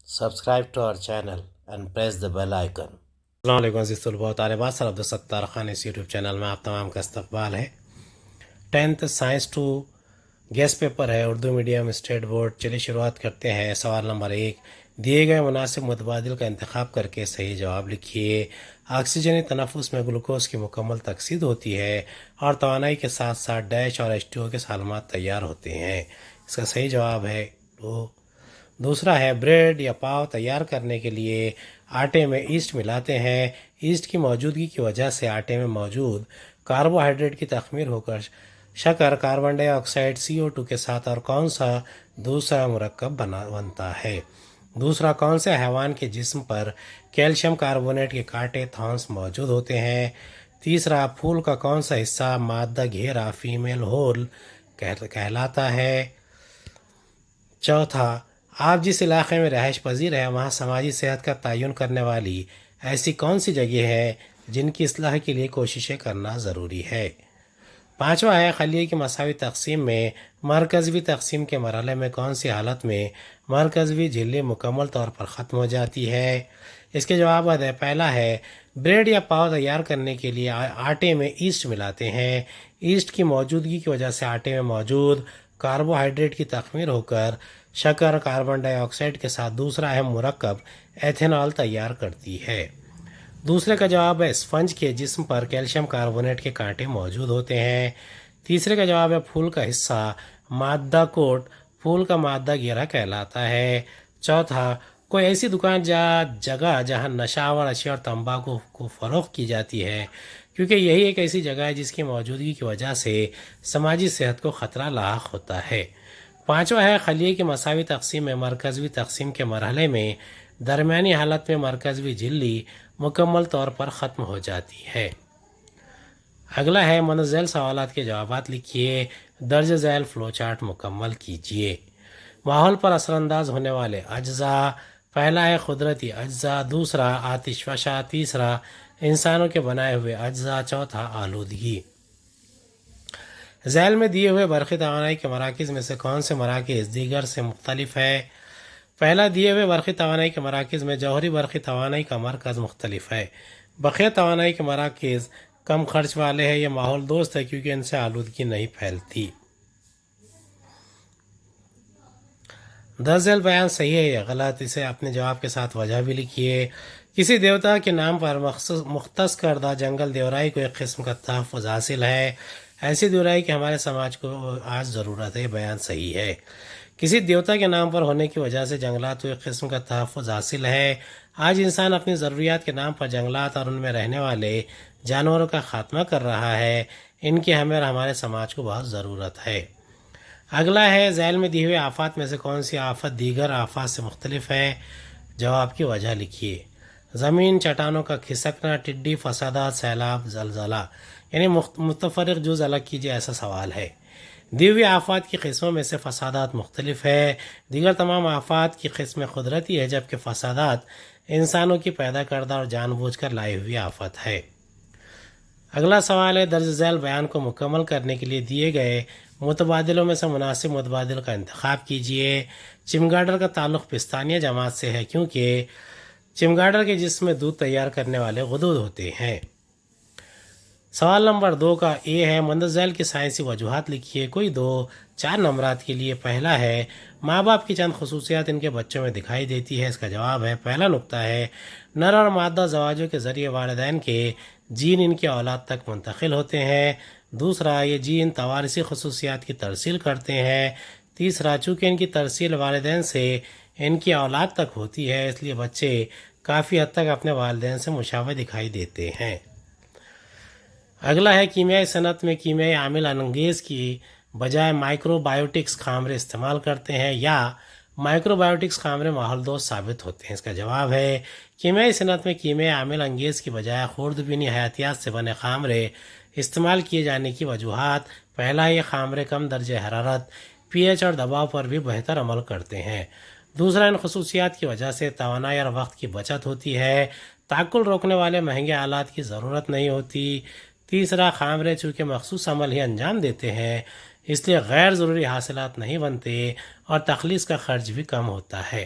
Subscribe to our channel and press the bell icon. السلام علیکم عزیز طلباء و طالبات، سر عبدالستار خان اس یوٹیوب چینل میں آپ تمام کا استقبال ہے۔ 10th سائنس 2 گیس پیپر ہے، اردو میڈیم اسٹیٹ بورڈ۔ چلیے شروعات کرتے ہیں۔ سوال نمبر 1، دیے گئے مناسب متبادل کا انتخاب کر کے صحیح جواب لکھیے۔ آکسیجنی تنفس میں گلوکوز کی مکمل تکثیر ہوتی ہے اور توانائی کے ساتھ ساتھ ڈیش اور H2O کے سالمات تیار ہوتے ہیں۔ اس کا صحیح جواب ہے 2۔ دوسرا ہے، بریڈ یا پاؤ تیار کرنے کے لیے آٹے میں ایسٹ ملاتے ہیں۔ ایسٹ کی موجودگی کی وجہ سے آٹے میں موجود کاربوہائیڈریٹ کی تخمیر ہو کر شکر، کاربن ڈائی آکسائڈ CO2 کے ساتھ اور کون سا دوسرا مرکب بنتا ہے؟ دوسرا، کون سے حیوان کے جسم پر کیلشیم کاربونیٹ کے کانٹے تھارنس موجود ہوتے ہیں؟ تیسرا، پھول کا کون سا حصہ مادہ گھیرا فیمیل ہول کہلاتا ہے؟ چوتھا، آپ جس علاقے میں رہائش پذیر ہیں وہاں سماجی صحت کا تعین کرنے والی ایسی کون سی جگہ ہے جن کی اصلاح کے لیے کوششیں کرنا ضروری ہے؟ پانچواں ہے، خلیے کی مساوی تقسیم میں مرکزی تقسیم کے مرحلے میں کون سی حالت میں مرکزی جھلی مکمل طور پر ختم ہو جاتی ہے؟ اس کے جوابات ہے۔ پہلا ہے، بریڈ یا پاؤ تیار کرنے کے لیے آٹے میں ایسٹ ملاتے ہیں۔ ایسٹ کی موجودگی کی وجہ سے آٹے میں موجود کاربوہائیڈریٹ کی تخمیر ہو کر شکر، کاربن ڈائی آکسائڈ کے ساتھ دوسرا اہم مرکب ایتھینول تیار کرتی ہے۔ دوسرے کا جواب ہے، اسفنج کے جسم پر کیلشیم کاربونیٹ کے کانٹے موجود ہوتے ہیں۔ تیسرے کا جواب ہے، پھول کا حصہ مادہ کوٹ پھول کا مادہ گھیرا کہلاتا ہے۔ چوتھا، کوئی ایسی دکان جگہ جہاں نشاور اشیاء اور تمباکو کو فروخت کی جاتی ہے، کیونکہ یہی ایک ایسی جگہ ہے جس کی موجودگی کی وجہ سے سماجی صحت کو خطرہ لاحق ہوتا ہے۔ پانچواں ہے، خلیے کی مساوی تقسیم میں مرکزی تقسیم کے مرحلے میں درمیانی حالت میں مرکزی جھلی مکمل طور پر ختم ہو جاتی ہے۔ اگلا ہے، منزل سوالات کے جوابات لکھیے، درج ذیل فلو چارٹ مکمل کیجیے۔ ماحول پر اثر انداز ہونے والے اجزاء، پہلا ہے قدرتی اجزاء، دوسرا آتش فشاں، تیسرا انسانوں کے بنائے ہوئے اجزاء، چوتھا آلودگی۔ ذیل میں دیے ہوئے برقی توانائی کے مراکز میں سے کون سے مراکز دیگر سے مختلف ہے؟ پہلا، دیے ہوئے برقی توانائی کے مراکز میں جوہری برقی توانائی کا مرکز مختلف ہے۔ بقیہ توانائی کے مراکز کم خرچ والے ہیں، یہ ماحول دوست ہے کیونکہ ان سے آلودگی نہیں پھیلتی۔ درج ذیل بیان صحیح ہے یا غلط؟ اسے اپنے جواب کے ساتھ وجہ بھی لکھیے۔ کسی دیوتا کے نام پر مختص کردہ جنگل دیورائی کو ایک قسم کا تحفظ حاصل ہے۔ ایسی دیورائی کی ہمارے سماج کو آج ضرورت ہے، بیان صحیح ہے۔ کسی دیوتا کے نام پر ہونے کی وجہ سے جنگلات کو ایک قسم کا تحفظ حاصل ہے۔ آج انسان اپنی ضروریات کے نام پر جنگلات اور ان میں رہنے والے جانوروں کا خاتمہ کر رہا ہے۔ ان کی ہمیں اور ہمارے سماج کو بہت ضرورت ہے۔ اگلا ہے، ذیل میں دی ہوئے آفات میں سے کون سی آفت دیگر آفات سے مختلف ہے؟ جواب کی وجہ لکھیے۔ زمین، چٹانوں کا کھسکنا، ٹڈی، فسادات، سیلاب، زلزلہ، یعنی متفرق جز الگ کیجیے، ایسا سوال ہے۔ دی ہوئی آفات کی قسموں میں سے فسادات مختلف ہے۔ دیگر تمام آفات کی قسمیں قدرتی ہے، جبکہ فسادات انسانوں کی پیدا کردہ اور جان بوجھ کر لائی ہوئی آفت ہے۔ اگلا سوال ہے، درج ذیل بیان کو مکمل کرنے کے لیے دیے گئے متبادلوں میں سے مناسب متبادل کا انتخاب کیجیے۔ چمگاڈر کا تعلق پستانیہ جماعت سے ہے کیونکہ چمگاڈر کے جسم میں دودھ تیار کرنے والے غدود ہوتے ہیں۔ سوال نمبر 2 کا اے ہے، مندرجہ ذیل کی سائنسی وجوہات لکھیے، کوئی 4 نمبرات کے لیے۔ پہلا ہے، ماں باپ کی چند خصوصیات ان کے بچوں میں دکھائی دیتی ہے۔ اس کا جواب ہے، پہلا نقطہ ہے، نر اور مادہ زواجوں کے ذریعے والدین کے جین ان کی اولاد تک منتقل ہوتے ہیں۔ دوسرا، یہ جین توارثی خصوصیات کی ترسیل کرتے ہیں۔ تیسرا، چونکہ ان کی ترسیل والدین سے ان کی اولاد تک ہوتی ہے، اس لیے بچے کافی حد تک اپنے والدین سے مشابہ دکھائی دیتے ہیں۔ اگلا ہے، کیمیائی صنعت میں کیمیائی عامل انگیز کی بجائے مائکرو بائیوٹکس خامرے استعمال کرتے ہیں یا مائکرو بائیوٹکس خامرے ماحول دوست ثابت ہوتے ہیں؟ اس کا جواب ہے، کیمیائی صنعت میں کیمیائی عامل انگیز کی بجائے خوردبینی حیاتیات سے بنے خامرے استعمال کیے جانے کی وجوہات: پہلا، یہ خامرے کم درجہ حرارت، pH اور دباؤ پر بھی بہتر عمل کرتے ہیں۔ دوسرا، ان خصوصیات کی وجہ سے توانائی اور وقت کی بچت ہوتی ہے، تعقل روکنے والے مہنگے آلات کی ضرورت نہیں ہوتی۔ تیسرا، خامرے چونکہ مخصوص عمل ہی انجام دیتے ہیں، اس لیے غیر ضروری حاصلات نہیں بنتے اور تخلیص کا خرچ بھی کم ہوتا ہے۔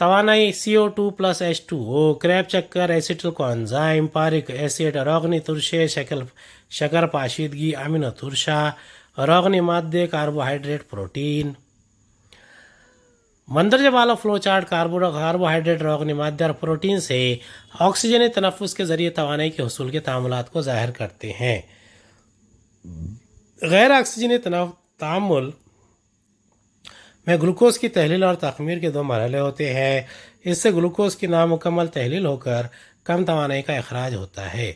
توانائی CO2 پلس H2O، کریب چکر، ایسیٹل کوانزائم، پارک ایسڈ، روغنی ترشے، شکر پاشیدگی، امینو ترشا، روغنی مادے، کاربوہائیڈریٹ، پروٹین۔ مندرجہ بالا فلو چارٹ کاربوہائیڈریٹ، روغنی مادے اور پروٹین سے آکسیجنی تنفس کے ذریعے توانائی کے حصول کے تعاملات کو ظاہر کرتے ہیں۔ غیر آکسیجنی تعامل میں گلوکوز کی تحلیل اور تخمیر کے 2 مرحلے ہوتے ہیں۔ اس سے گلوکوز کی نامکمل تحلیل ہو کر کم توانائی کا اخراج ہوتا ہے۔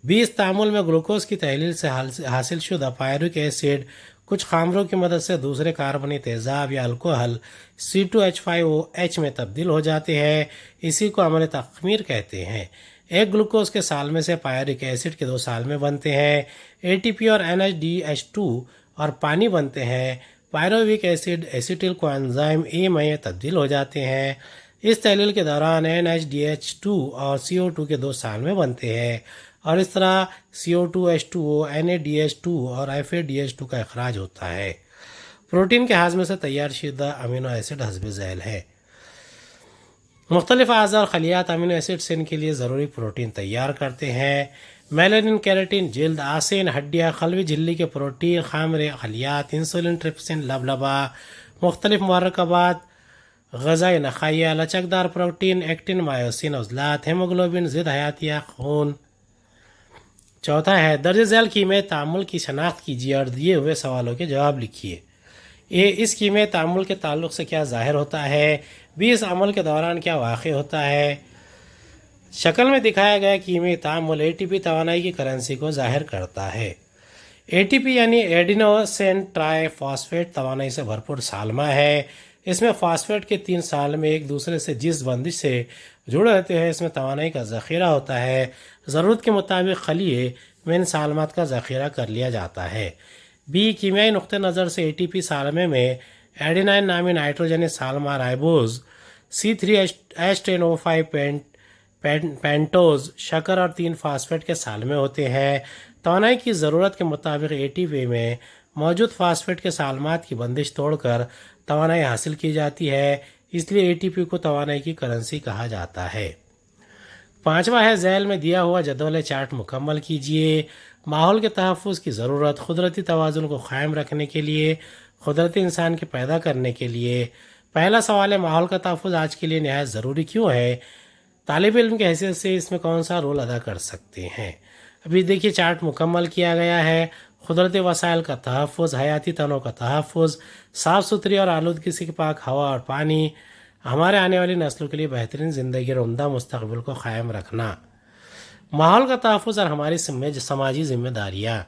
اس تعامل میں گلوکوز کی تحلیل سے حاصل شدہ پائروک ایسڈ کچھ خامروں کی مدد سے دوسرے کاربنی تیزاب یا الکوحل C2H5OH میں تبدیل ہو جاتے ہیں۔ اسی کو عمل تخمیر کہتے ہیں۔ ایک گلوکوز کے سالمے سے پائروک ایسڈ کے 2 سالمے بنتے ہیں۔ ATP اور NADH2 اور پانی بنتے ہیں۔ پائروک ایسڈ ایسیٹل کوانزائم A میں تبدیل ہو جاتے ہیں۔ اس تحلیل کے دوران NADH2 اور CO2 کے 2 سالمے بنتے ہیں اور اس طرح CO2 H2O NADH2 اور FADH2 کا اخراج ہوتا ہے۔ پروٹین کے ہاضمے سے تیار شدہ امینو ایسڈ حسب ذیل ہے۔ مختلف اعضاء اور خلیات امینو ایسڈ سے ان کے لیے ضروری پروٹین تیار کرتے ہیں۔ میلانن، کیراٹین، جلد، آسین، ہڈیاں، خلوی جھلی کے پروٹین، خامرے، خلیات، انسولین، ٹرپسن، لبلبا، مختلف مرکبات غذائی نخایہ، لچکدار پروٹین، ایکٹین، مایوسین، عضلات، ہیموگلوبن، ضد حیاتیہ، خون۔ چوتھا ہے درج ذیل کیمیائی تعامل کی شناخت کیجیے اور دیے ہوئے سوالوں کے جواب لکھیے۔ اس کیمیائی تعامل کے تعلق سے کیا ظاہر ہوتا ہے؟ اس عمل کے دوران کیا واقع ہوتا ہے؟ شکل میں دکھایا گیا کیمیائی تعامل ATP توانائی کی کرنسی کو ظاہر کرتا ہے۔ ATP یعنی ایڈینوسین ٹرائی فاسفیٹ توانائی سے بھرپور سالمہ ہے۔ اس میں فاسفیٹ کے 3 سالمے ایک دوسرے سے جس بندش سے جڑے ہوتے ہیں، اس میں توانائی کا ذخیرہ ہوتا ہے۔ ضرورت کے مطابق خلیے میں ان سالمات کا ذخیرہ کر لیا جاتا ہے۔ کیمیائی نقطہ نظر سے ATP سالمے میں ایڈینائن نامی نائٹروجنی سالمہ، رائبوز، C3H10O5 پینٹوز، شکر اور 3 فاسفیٹ کے سالمے ہوتے ہیں۔ توانائی کی ضرورت کے مطابق ATP میں موجود فاسفیٹ کے سالمات کی بندش توڑ کر توانائی حاصل کی جاتی ہے، اس لیے ATP کو توانائی کی کرنسی کہا جاتا ہے۔ 5واں ہے ذیل میں دیا ہوا جدول چارٹ مکمل کیجیے۔ ماحول کے تحفظ کی ضرورت، قدرتی توازن کو قائم رکھنے کے لیے، قدرتی انسان کے پیدا کرنے کے لیے۔ پہلا سوال ہے ماحول کا تحفظ آج کے لیے نہایت ضروری کیوں ہے؟ طالب علم کی حیثیت سے اس میں کون سا رول ادا کر سکتے ہیں؟ ابھی دیکھیے چارٹ مکمل کیا گیا ہے۔ قدرتی وسائل کا تحفظ، حیاتی تنوع کا تحفظ، صاف ستھری اور آلودگی سے پاک ہوا اور پانی، ہمارے آنے والی نسلوں کے لیے بہترین زندگی اور عمدہ مستقبل کو قائم رکھنا۔ ماحول کا تحفظ اور ہماری سماجی ذمہ داریاں۔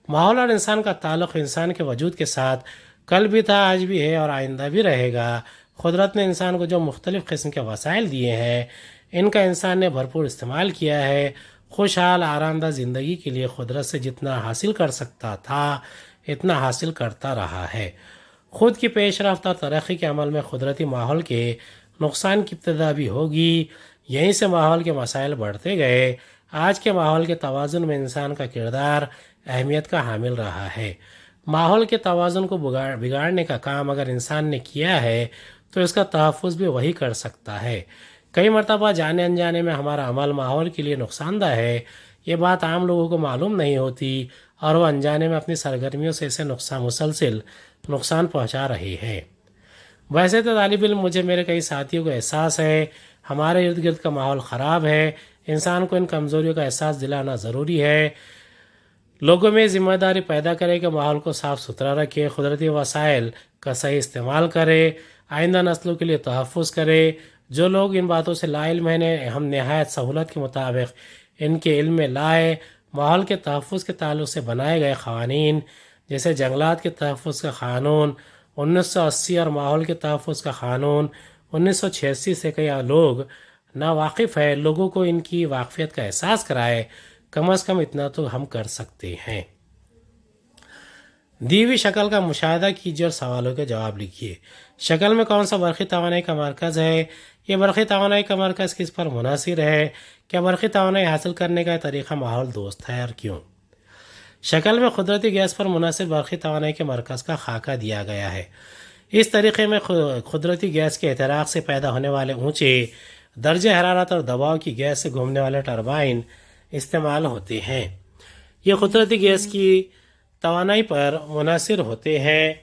ماحول اور انسان کا تعلق انسان کے وجود کے ساتھ کل بھی تھا، آج بھی ہے اور آئندہ بھی رہے گا۔ قدرت نے انسان کو جو مختلف قسم کے وسائل دیے ہیں، ان کا انسان نے بھرپور استعمال کیا ہے۔ خوشحال آرام دہ زندگی کے لیے قدرت سے جتنا حاصل کر سکتا تھا اتنا حاصل کرتا رہا ہے۔ خود کی پیش رفت اور ترقی کے عمل میں قدرتی ماحول کے نقصان کی ابتدا بھی ہوگی، یہیں سے ماحول کے مسائل بڑھتے گئے۔ آج کے ماحول کے توازن میں انسان کا کردار اہمیت کا حامل رہا ہے۔ ماحول کے توازن کو بگاڑنے کا کام اگر انسان نے کیا ہے تو اس کا تحفظ بھی وہی کر سکتا ہے۔ کئی مرتبہ جانے انجانے میں ہمارا عمل ماحول کے لیے نقصان دہ ہے، یہ بات عام لوگوں کو معلوم نہیں ہوتی اور وہ انجانے میں اپنی سرگرمیوں سے اسے مسلسل نقصان پہنچا رہی ہے۔ ویسے تو طالب علم مجھے میرے کئی ساتھیوں کو احساس ہے ہمارے ارد گرد کا ماحول خراب ہے، انسان کو ان کمزوریوں کا احساس دلانا ضروری ہے، لوگوں میں ذمہ داری پیدا کرے کہ ماحول کو صاف ستھرا رکھے، قدرتی وسائل کا صحیح استعمال کرے، آئندہ نسلوں کے لیے تحفظ کرے۔ جو لوگ ان باتوں سے لا علم ہیں ہم نہایت سہولت کے مطابق ان کے علم میں لائے۔ ماحول کے تحفظ کے تعلق سے بنائے گئے قوانین جیسے جنگلات کے تحفظ کا قانون 1980 اور ماحول کے تحفظ کا قانون 1986 سے کئی لوگ ناواقف ہیں، لوگوں کو ان کی واقفیت کا احساس کرائے، کم از کم اتنا تو ہم کر سکتے ہیں۔ دی ہوئی شکل کا مشاہدہ کیجیے اور سوالوں کے جواب لکھیے۔ شکل میں کون سا برقی توانائی کا مرکز ہے؟ یہ برقی توانائی کا مرکز کس پر منحصر ہے؟ کیا برقی توانائی حاصل کرنے کا طریقہ ماحول دوست ہے اور کیوں؟ شکل میں قدرتی گیس پر منحصر برقی توانائی کے مرکز کا خاکہ دیا گیا ہے۔ اس طریقے میں قدرتی گیس کے احتراق سے پیدا ہونے والے اونچے درجہ حرارت اور دباؤ کی گیس سے گھومنے والے ٹربائن استعمال ہوتے ہیں۔ یہ قدرتی گیس کی توانائی پر منحصر ہوتے ہیں۔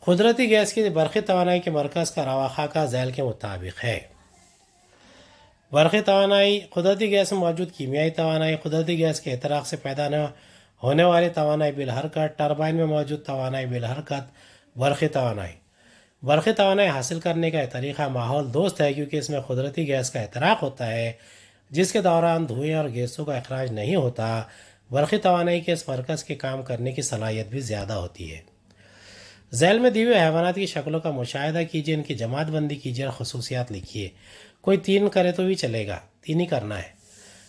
قدرتی گیس کی برقی توانائی کے مرکز کا رواں خاکہ ذیل کے مطابق ہے۔ برقی توانائی، قدرتی گیس میں موجود کیمیائی توانائی، قدرتی گیس کے احتراق سے پیدا ہونے والی توانائی بالحرکت، ٹربائن میں موجود توانائی بالحرکت، برقی توانائی۔ برقی توانائی حاصل کرنے کا طریقہ ماحول دوست ہے کیونکہ اس میں قدرتی گیس کا احتراق ہوتا ہے جس کے دوران دھوئیں اور گیسوں کا اخراج نہیں ہوتا۔ برقی توانائی کے اس مرکز کے کام کرنے کی صلاحیت بھی زیادہ ہوتی ہے۔ ذیل میں دی ہوئی حیوانات کی شکلوں کا مشاہدہ کیجیے، ان کی جماعت بندی کیجیے اور خصوصیات لکھیے۔ کوئی 3 کرے تو بھی چلے گا، 3 ہی کرنا ہے۔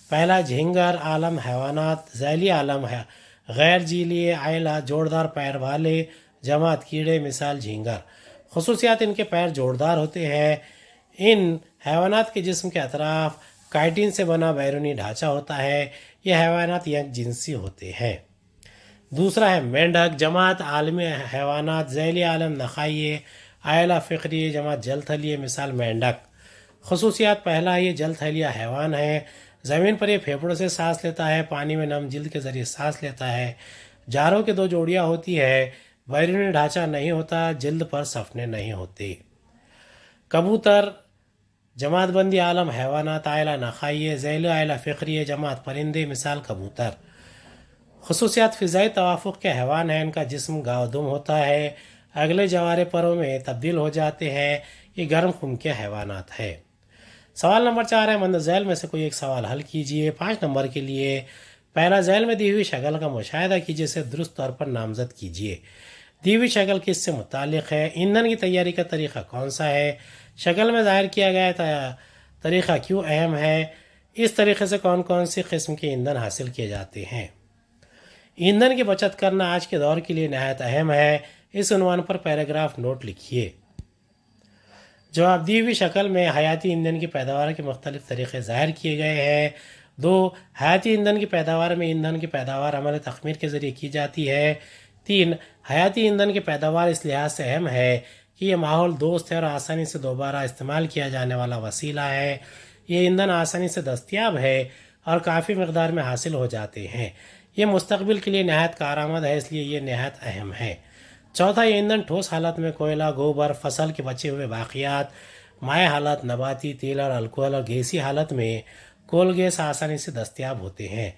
پہلا، جھینگر عالم حیوانات، ذیلی عالم ہے غیر جیلی عائلہ، جوڑدار پیر والے، جماعت کیڑے، مثال جھینگر۔ خصوصیات، ان کے پیر جوڑدار ہوتے ہیں۔ ان حیوانات کے جسم کے اطراف کائٹین سے بنا بیرونی ڈھانچہ ہوتا ہے۔ یہ حیوانات یک جنسی ہوتے ہیں۔ دوسرا ہے مینڈک، جماعت عالمی حیوانات، ذیلی عالم نخائیے، عائلہ فقریہ، جماعت جل تھلیہ، مثال مینڈک۔ خصوصیات، پہلا، یہ جل تھلیہ حیوان ہے۔ زمین پر یہ پھیپھڑوں سے سانس لیتا ہے، پانی میں نم جلد کے ذریعے سانس لیتا ہے۔ جاروں کے 2 جوڑیاں ہوتی ہے، بیرونی ڈھانچہ نہیں ہوتا، جلد پر صفنے نہیں ہوتے۔ کبوتر، جماعت بندی عالم حیوانات، عائلہ نخائیے، ذیلی عائلہ فقریہ، جماعت پرندے، مثال کبوتر۔ خصوصیات، فضائی توافق کے حیوان ہیں، ان کا جسم گاودم ہوتا ہے، اگلے جوارے پروں میں تبدیل ہو جاتے ہیں، یہ گرم خون کے حیوانات ہے۔ سوال نمبر 4 ہے، مند ذیل میں سے کوئی ایک سوال حل کیجیے۔ 5 نمبر کے لیے پہلا، ذیل میں دی ہوئی شکل کا مشاہدہ کیجیے، اسے درست طور پر نامزد کیجیے۔ دی ہوئی شکل کس سے متعلق ہے؟ ایندھن کی تیاری کا طریقہ کون سا ہے؟ شکل میں ظاہر کیا گیا طریقہ کیوں اہم ہے؟ اس طریقے سے کون کون سی قسم کے ایندھن حاصل کیے جاتے ہیں؟ ایندھن کی بچت کرنا آج کے دور کے لیے نہایت اہم ہے۔ اس عنوان پر پیراگراف نوٹ لکھیے۔ جواب، دی ہوئی شکل میں حیاتی ایندھن کی پیداوار کے مختلف طریقے ظاہر کیے گئے ہیں۔ 2، حیاتی ایندھن کی پیداوار میں ایندھن کی پیداوار عمل تخمیر کے ذریعے کی جاتی ہے۔ 3، حیاتی ایندھن کی پیداوار اس لحاظ سے اہم ہے کہ یہ ماحول دوست ہے اور آسانی سے دوبارہ استعمال کیا جانے والا وسیلہ ہے۔ یہ ایندھن آسانی سے دستیاب ہے اور کافی مقدار میں حاصل ہو جاتے ہیں۔ یہ مستقبل کے لیے نہایت کارآمد ہے، اس لیے یہ نہایت اہم ہے۔ 4، یہ ایندھن ٹھوس حالت میں کوئلہ، گوبر، فصل کے بچے ہوئے باقیات، مائع حالت، نباتی تیل اور الکحل، اور گیسی حالت میں کول گیس آسانی سے دستیاب ہوتے ہیں۔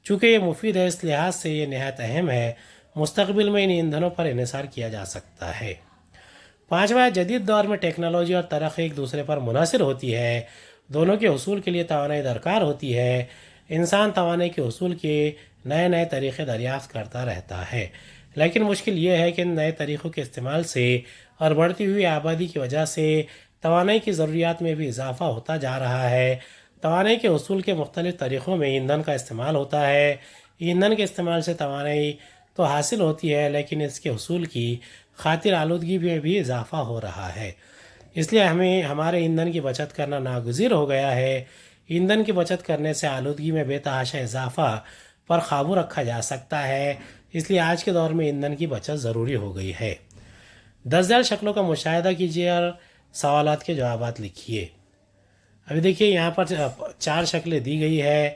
چونکہ یہ مفید ہے، اس لحاظ سے یہ نہایت اہم ہے۔ مستقبل میں ان ایندھنوں پر انحصار کیا جا سکتا ہے۔ 5، جدید دور میں ٹیکنالوجی اور ترقی ایک دوسرے پر منحصر ہوتی ہے۔ دونوں کے حصول کے لیے توانائی درکار ہوتی ہے۔ انسان توانائی کے حصول کے نئے نئے طریقے دریافت کرتا رہتا ہے، لیکن مشکل یہ ہے کہ ان نئے طریقوں کے استعمال سے اور بڑھتی ہوئی آبادی کی وجہ سے توانائی کی ضروریات میں بھی اضافہ ہوتا جا رہا ہے۔ توانائی کے حصول کے مختلف طریقوں میں ایندھن کا استعمال ہوتا ہے۔ ایندھن کے استعمال سے توانائی تو حاصل ہوتی ہے، لیکن اس کے حصول کی خاطر آلودگی میں بھی اضافہ ہو رہا ہے۔ اس لیے ہمیں ہمارے ایندھن کی بچت کرنا ناگزیر ہو گیا ہے۔ ایندھن کی بچت کرنے سے آلودگی میں بے تحاشا اضافہ پر قابو رکھا جا سکتا ہے، اس لیے آج کے دور میں ایندھن کی بچت ضروری ہو گئی ہے۔ 10 ذیل شکلوں کا مشاہدہ کیجیے اور سوالات کے جوابات لکھیے۔ ابھی دیکھیے یہاں پر 4 شکلیں دی گئی ہے۔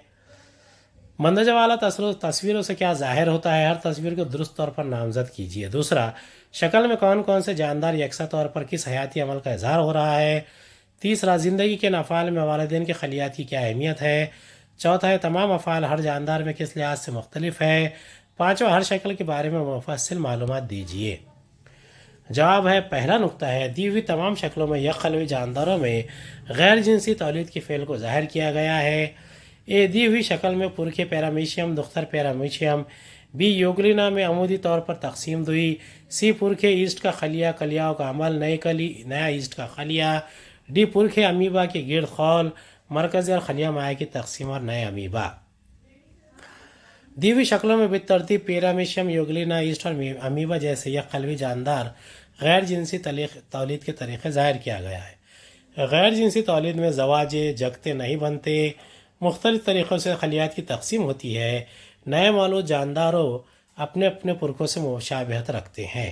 مندرجہ والا تصویروں سے کیا ظاہر ہوتا ہے؟ ہر تصویر کو درست طور پر نامزد کیجیے۔ دوسرا، شکل میں کون کون سے جاندار یکساں طور پر کس حیاتی عمل کا اظہار ہو رہا ہے؟ تیسرا، زندگی کے افعال میں والدین کے خلیات کی کیا اہمیت ہے؟ چوتھا، تمام افعال ہر جاندار میں کس لحاظ سے مختلف ہے؟ 5، ہر شکل کے بارے میں مفصل معلومات دیجیے۔ جواب ہے، پہلا نقطہ ہے، دی ہوئی تمام شکلوں میں یک قلوی جانداروں میں غیر جنسی تولید کے فعل کو ظاہر کیا گیا ہے۔ اے، دی ہوئی شکل میں پرکھے پیرامیشیم، دختر پیرامیشیم۔ بی، یوگلینا میں عمودی طور پر تقسیم دوئی۔ سی، پرکھے ایسٹ کا خلیہ، کلیاؤں کا عمل، نیا ایسٹ کا خلیہ۔ ڈی، پرکھے امیبا کے گرد خول، مرکزی اور خلیہ مائع کی تقسیم اور نئے امیبا۔ دی ہوئی شکلوں میں بالترتیب پیرامیشیم، یوگلینا، ایسٹ اور امیبا جیسے یک قلوی جاندار غیر جنسی تولید کے طریقے ظاہر کیا گیا ہے۔ غیر جنسی تولید میں زواجے جگتے نہیں بنتے، مختلف طریقوں سے خلیات کی تقسیم ہوتی ہے۔ نئے مولود جانداروں اپنے اپنے پرکھوں سے مشابہت رکھتے ہیں۔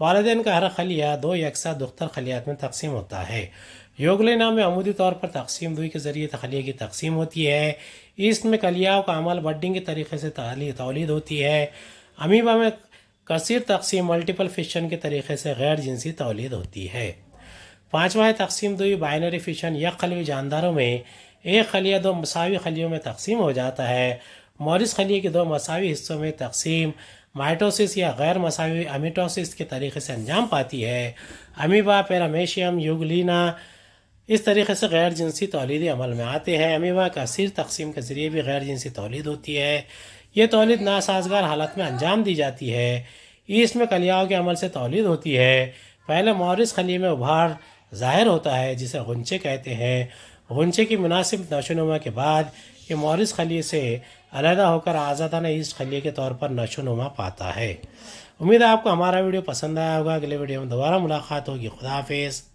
والدین کا ہر خلیہ دو یکساں دختر خلیات میں تقسیم ہوتا ہے. یوگلینا میں عمودی طور پر تقسیم دوئی کے ذریعے خلیے کی تقسیم ہوتی ہے. ایسٹ میں کلیاؤں کا عمل بڈنگ کے طریقے سے تولید ہوتی ہے. امیبا میں کثیر تقسیم ملٹیپل فشن کے طریقے سے غیر جنسی تولید ہوتی ہے. پانچواں ہے تقسیم دوئی بائنری فشن. یک خلیوی جانداروں میں ایک خلیہ دو مساوی خلیوں میں تقسیم ہو جاتا ہے. مورس خلیے کے دو مساوی حصوں میں تقسیم مائٹوسس یا غیر مساوی امیٹوسس کے طریقے سے انجام پاتی ہے. امیبا، پیرامیشیم، یوگلینا اس طریقے سے غیر جنسی تولیدی عمل میں آتے ہیں. امیبا کثیر تقسیم کے ذریعے بھی غیر جنسی تولید ہوتی ہے. یہ تولید ناسازگار حالت میں انجام دی جاتی ہے. اس میں کلیاؤں کے عمل سے تولید ہوتی ہے. پہلے مورس خلیے میں ابھار ظاہر ہوتا ہے جسے غنچے کہتے ہیں. غنچے کی مناسب نشوونما کے بعد یہ مورس خلیے سے علیحدہ ہو کر آزادانہ ایسٹ خلیے کے طور پر نشوونما پاتا ہے. امید ہے آپ کو ہمارا ویڈیو پسند آیا ہوگا. اگلے ویڈیو میں دوبارہ ملاقات ہوگی. خدا حافظ.